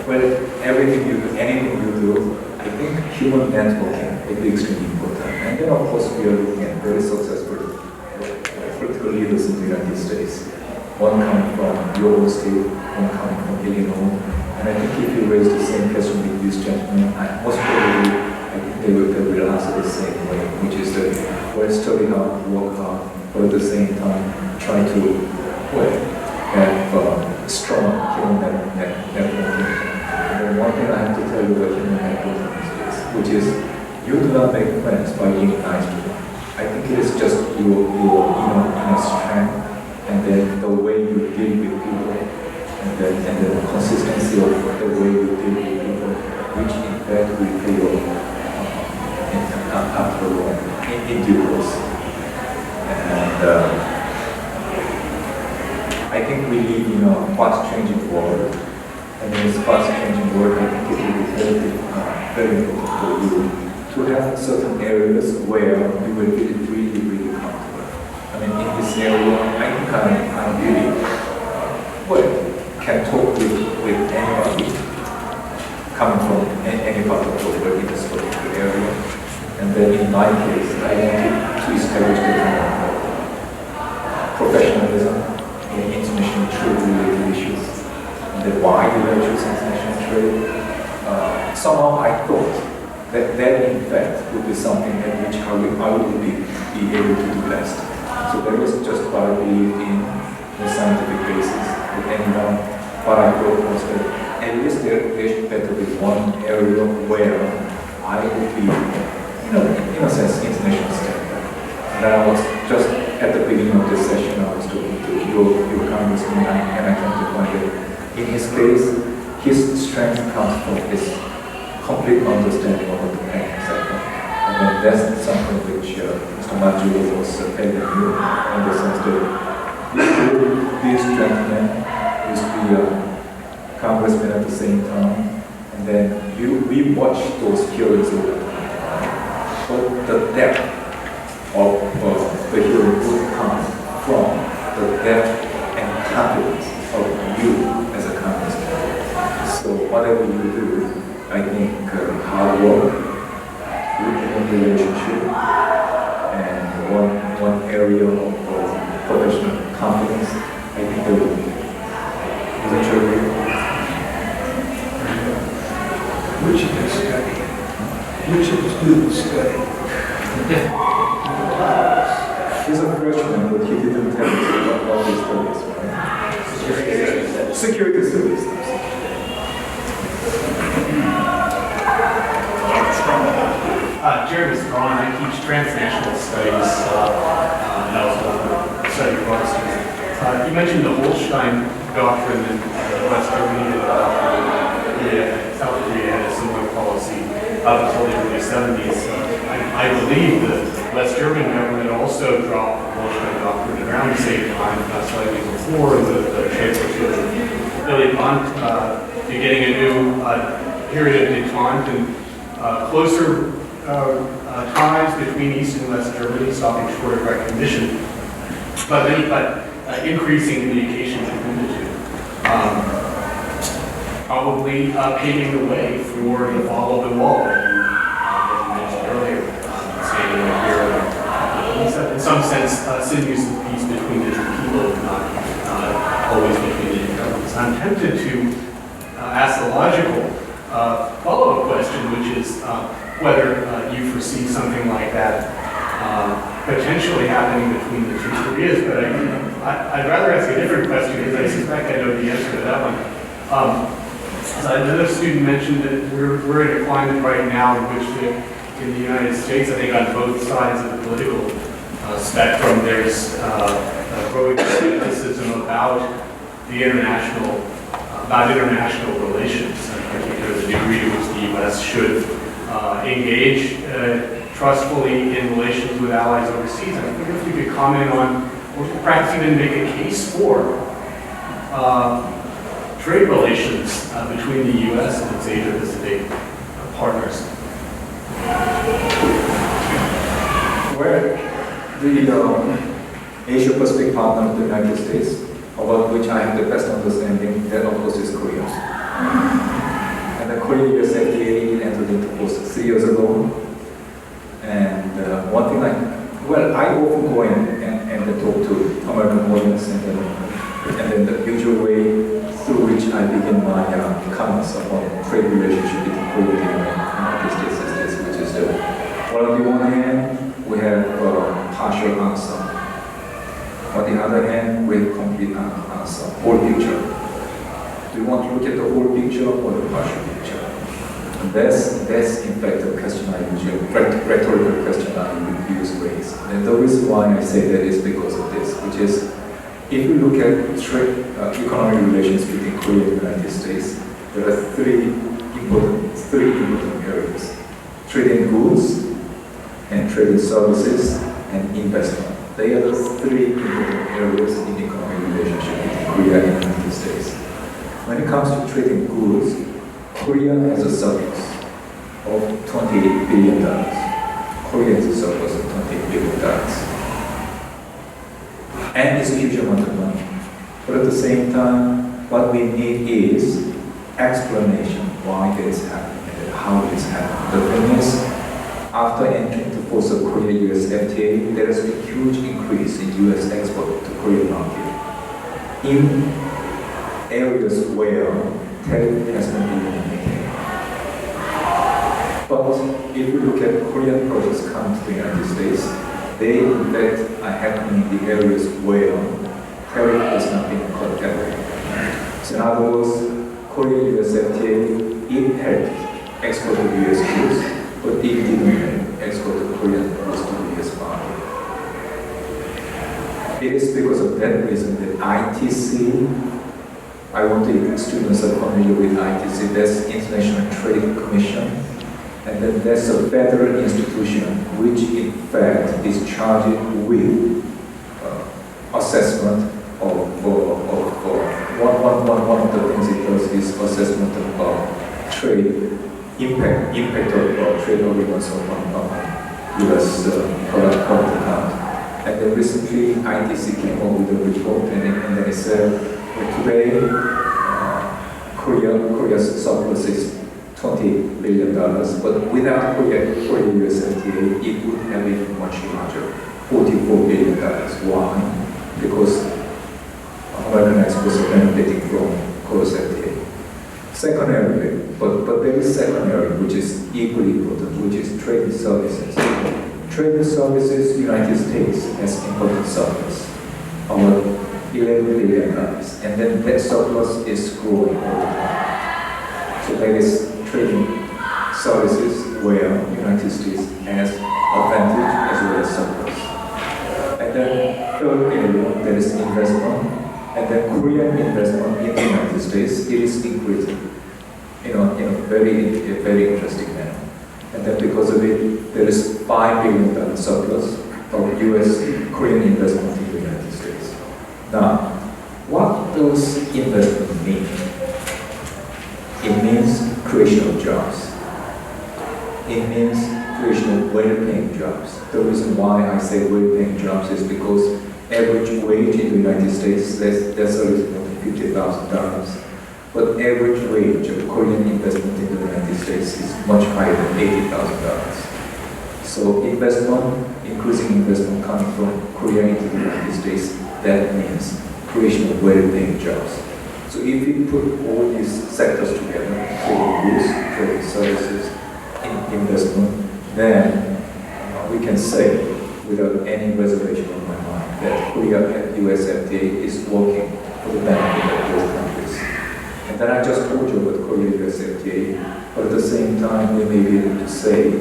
well, everything you do, anything you do, I think human networking will be extremely important. And then, of course, we are looking at very successful political leaders in the United States. One coming from your own state, one coming from Illinois. And I think if you raise the same question with these gentlemen, most probably, I think they will answer the same way, which is that, well, study hard, work hard, but at the same time, try to, well, have strong human networking. And then one thing I have to tell you about human networking is, which is, you do not make friends by being nice to them. I think it is just your inner strength, and then the way you deal with people, and then the consistency of the way you deal with people, which in fact will pay off after all, in due course. And I think we live in a fast-changing world, and in this fast-changing world, I think it will be very important for you to have certain areas where you will be really comfortable. I mean, in this area, I think I'm really, well, can talk with anybody coming from any part of the world in this particular area. And then in my case, I wanted to establish the kind of professionalism in international trade-related issues. And then why did I choose international trade? Somehow I thought that in fact would be something at which I would be able to do best. So that was just what I believed in the scientific basis with anyone. What I thought was that at least there should better be one area where I would be, in a sense, international standard. And then I was just at the beginning of this session, I was talking to your congressman, and I came to find that in his case, his strength comes from his complete understanding of the banking sector. And then that's something which Mr. Manzullo was telling you in the sense that these gentlemen used to be congressmen at the same time, and then we watch those hearings all the time. But the depth of the hearing would come from the depth and confidence of you as a congressman. So whatever you do, I think hard work, good relationship, and one area of professional confidence, I think that will be. Is that true?
Which of the study? Which of the students study?
He's a freshman, but he didn't tell us what he studies, right? Security service.
Jeremy Strawn, I teach transnational studies, and also study abroad students. You mentioned the Holstein Doctrine in West Germany, and South Korea had a similar policy up until the early 70s. I believe the West German government also dropped the Holstein Doctrine around the same time, slightly before the Chancellor Willy Brandt beginning a new period of detente and closer ties between East and West Germany, stopping short of recognition, but increasing communication between the two. Probably paving the way for the fall of the wall that you mentioned earlier, saying here, in some sense, sinews of peace between the two people, not always between the two governments. I'm tempted to ask the logical follow-up question, which is whether you foresee something like that potentially happening between the two Koreas, but I'd rather ask a different question because I suspect I know the answer to that one. Another student mentioned that we're in a climate right now in which in the United States, I think on both sides of the political spectrum, there's growing skepticism about international relations, in particular the degree to which the U.S. should engage trustfully in relations with allies overseas. I think if you could comment on, or perhaps even make a case for trade relations between the U.S. and its Asia-Pacific partners.
Well, the Asia-Pacific partner of the United States, of about which I have the best understanding, that of course is Korea. And the Korea-US FDA entered into force 3 years ago. And one thing I often go in and talk to American audience, and then the usual way through which I begin my comments upon trade relationship between Korea and the United States is this, which is well, on the one hand, we have partial answer. On the other hand, we have complete answer, whole picture. Do you want to look at the whole picture or the partial picture? And that's in fact the question I usually, rhetorical question I use raise. And the reason why I say that is because of this, which is, if you look at trade, economic relations between Korea and the United States, there are three important areas: trade in goods, and trade in services, and investment. They are the three important areas in economic relationship between Korea and the United States. When it comes to trade in goods, Korea has a surplus of $28 billion. Korea has a surplus of $28 billion. And it's a huge amount of money. But at the same time, what we need is explanation why that is happening and how it is happening. The thing is, after entering the force of Korea-US FTA, there has been a huge increase in US export to Korean market in areas where tariff has not been maintained. But if you look at Korean projects coming to the United States, they in fact are happening in the areas where tariff has not been cut. So in other words, Korea-US FTA, it helped export of US goods, but it didn't export the Korean goods to the US market. It is because of that reason that ITC, I want the students are familiar with ITC, that's International Trade Commission, and then there's a federal institution which in fact is charged with assessment of one of the things it does is assessment of trade impact of trade agreements on U.S. product account. And then recently ITC came up with a report and then it said today Korea's surplus is $20 billion, but without Korea-US FTA, it would have been much larger, $44 billion. Why? Because American exports are benefiting from Korea's FTA. Secondary, but there is secondary, which is equally important, which is trade and services. Trade and services, United States has important surplus, about $11 billion, and then that surplus is growing over time. So that is trading services where United States has advantage as well as surplus. And then third area, there is investment, and then Korean investment in the United States, it is increasing in a very interesting manner. And then because of it, there is $5 billion surplus of US Korean investment in the United States. Now, what does investment mean? It means creation of jobs. It means creation of well-paying jobs. The reason why I say well-paying jobs is because average wage in the United States, that's a little more than $50,000. But average wage of Korean investment in the United States is much higher than $80,000. So investment, increasing investment coming from Korea into the United States, that means creation of well-paying jobs. So if we put all these sectors together, trade goods, trade services, investment, then we can say without any reservation on my mind that Korea-US FTA is working for the benefit of both countries. And then I just told you about Korea-US FTA, but at the same time we may be able to say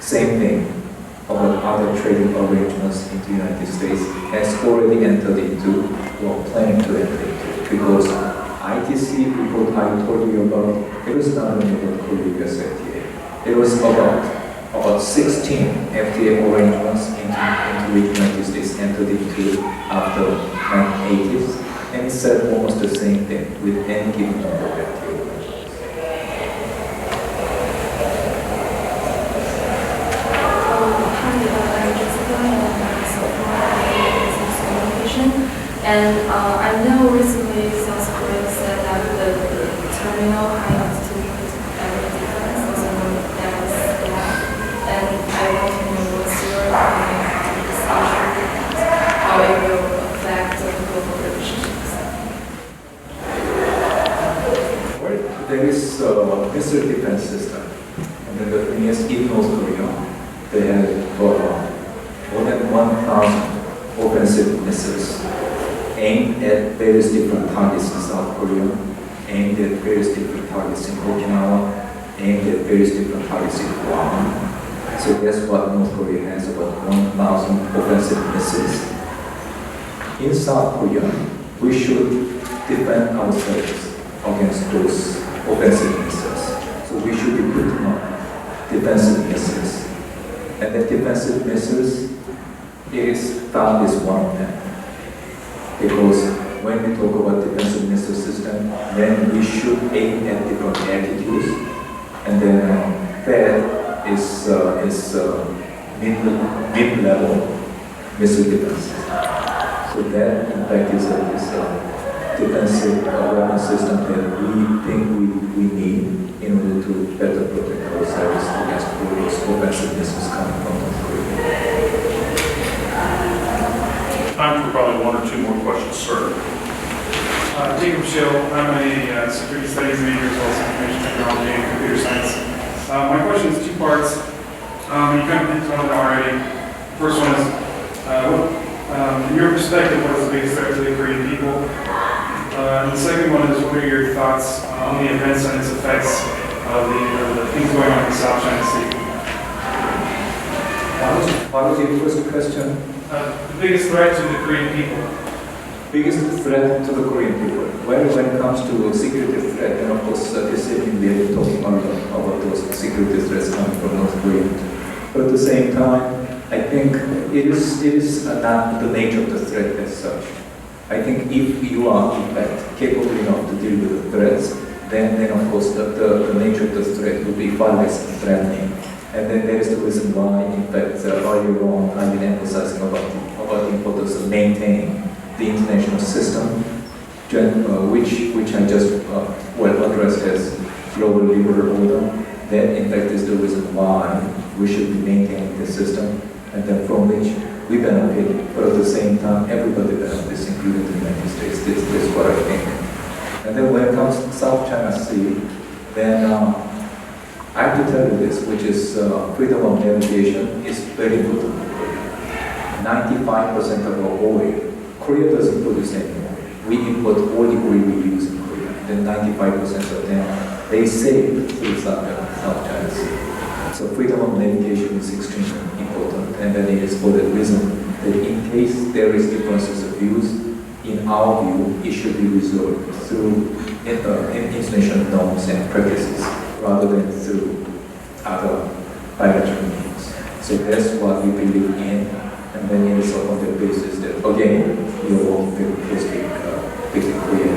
same thing about other trading arrangements in the United States has already entered into or planning to enter into. Because ITC report I told you about, it was not only about Korea-US FTA. It was about 16 FTA arrangements into which the United States entered into after 1980s, and it said almost the same thing with any given number of FTA arrangements.
And I know recently South Korea said that the terminal high altitude defense was one that was left. And I want to know what's your opinion on this issue, how it will affect the global relationships.
Well, there is a missile defense system. And then the thing is, in North Korea, they have more than 1,000 offensive missiles aimed at various different targets in South Korea, aimed at various different targets in Okinawa, aimed at various different targets in Guam. So that's what North Korea has, about 1,000 offensive missiles. In South Korea, we should defend ourselves against those offensive missiles. So we should be putting up defensive missiles. And the defensive missiles is found as one of them. Because when we talk about defensive missile system, then we should aim at different altitudes, and then that is mid-level missile defense. So that in fact is a defensive weapon system that we think we need in order to better protect ourselves against all those offensive missiles coming from North Korea.
Time for probably one or two more questions, sir.
Jacob Schill, I'm a security studies major as well as information technology and computer science. My question is two parts. You kind of hinted on it already. First one is, in your perspective, what is the biggest threat to the Korean people? And the second one is, what are your thoughts on the events and its effects of the things going on in the South China Sea?
What was your first question?
The biggest threat to the Korean people.
Biggest threat to the Korean people. Well, when it comes to security threat, and of course this evening we have been talking about those security threats coming from North Korea. But at the same time, I think it is not the nature of the threat as such. I think if you are in fact capable enough to deal with the threats, then of course the nature of the threat will be far less threatening. And then there is the reason why, in fact, earlier on I've been emphasizing about the importance of maintaining the international system, which I just addressed as global liberal order. That, in fact, is the reason why we should be maintaining the system, and then from which we benefit, but at the same time, everybody benefits, including the United States. This is what I think. And then when it comes to South China Sea, then I have to tell you this, which is freedom of navigation is very important. 95% of our oil, Korea doesn't produce any oil. We import all the oil we use in Korea. Then 95% of them, they sail through South China Sea. So freedom of navigation is extremely important, and then it is for that reason that in case there is differences of views, in our view, it should be resolved through international norms and practices, rather than through other bilateral means. So that's what we believe in, and then it is on the basis that, again, we are working very closely with the Korean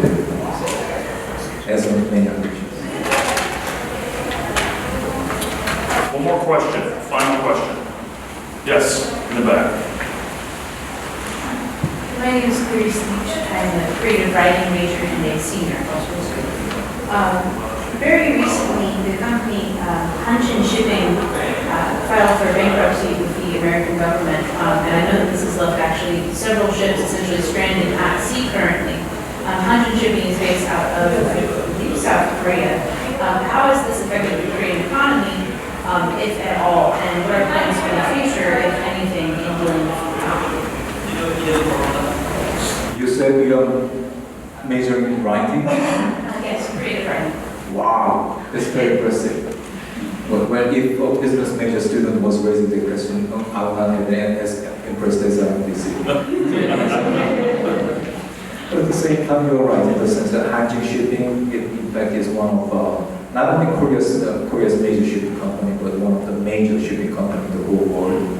as of many other issues.
One more question, final question. Yes, in the back.
My name is Clarice Leach. I'm a creative writing major and a senior at Westminster College. Very recently, the company Hunch Shipping filed for bankruptcy with the American government, and I know that this has left actually several ships essentially stranded at sea currently. Hunch Shipping is based out of, I believe, South Korea. How has this affected the Korean economy, if at all, and what are plans for the future, if anything, in dealing with the economy?
You said you are majoring in writing?
Yes, creative writing.
Wow, that's very impressive. But when if a business major student was raising the question, I would not have been as impressed as I am this evening. But at the same time, you're right in the sense that Hanjin Shipping, it in fact is one of not only Korea's major shipping company, but one of the major shipping companies in the whole world.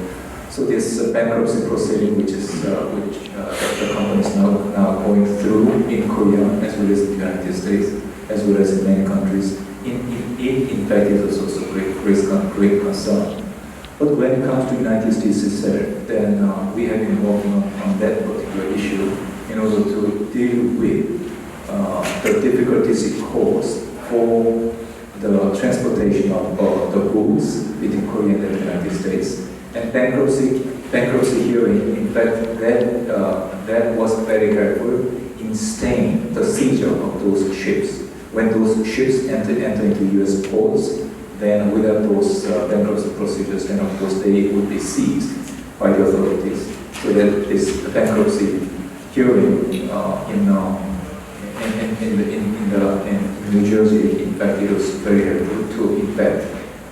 So this bankruptcy proceeding, which the company is now going through in Korea, as well as in the United States, as well as in many countries, in fact is also a great concern. But when it comes to the United States itself, then we have been working on that particular issue in order increasing costs for the transportation of the goods between Korea and the United States. And bankruptcy hearing, in fact, that was very helpful in staying the seizure of those ships. When those ships enter into U.S. ports, then without those bankruptcy procedures, then of course they would be seized by the authorities. So that this bankruptcy hearing in New Jersey, in fact, it was very helpful to, in fact,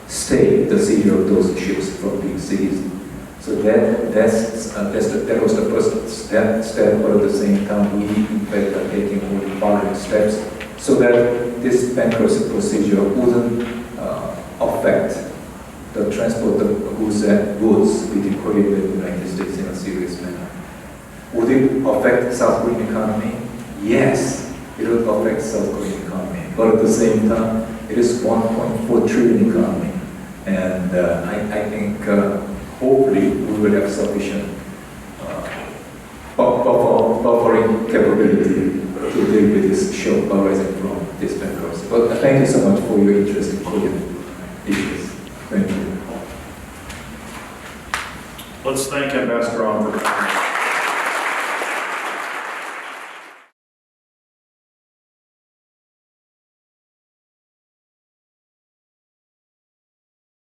stay the seizure of those ships from being seized. So that was the first step, but at the same time, we in fact are taking all the following steps so that this bankruptcy procedure wouldn't affect the transport of goods between Korea and the United States in a serious manner. Would it affect South Korean economy? Yes, it would affect South Korean economy. But at the same time, it is 1.4 trillion economy. And I think hopefully we will have sufficient buffering capability to deal with this shock arising from this bankruptcy. But thank you so much for your interest in Korean issues. Thank you.
Let's thank Ambassador Ahn for coming.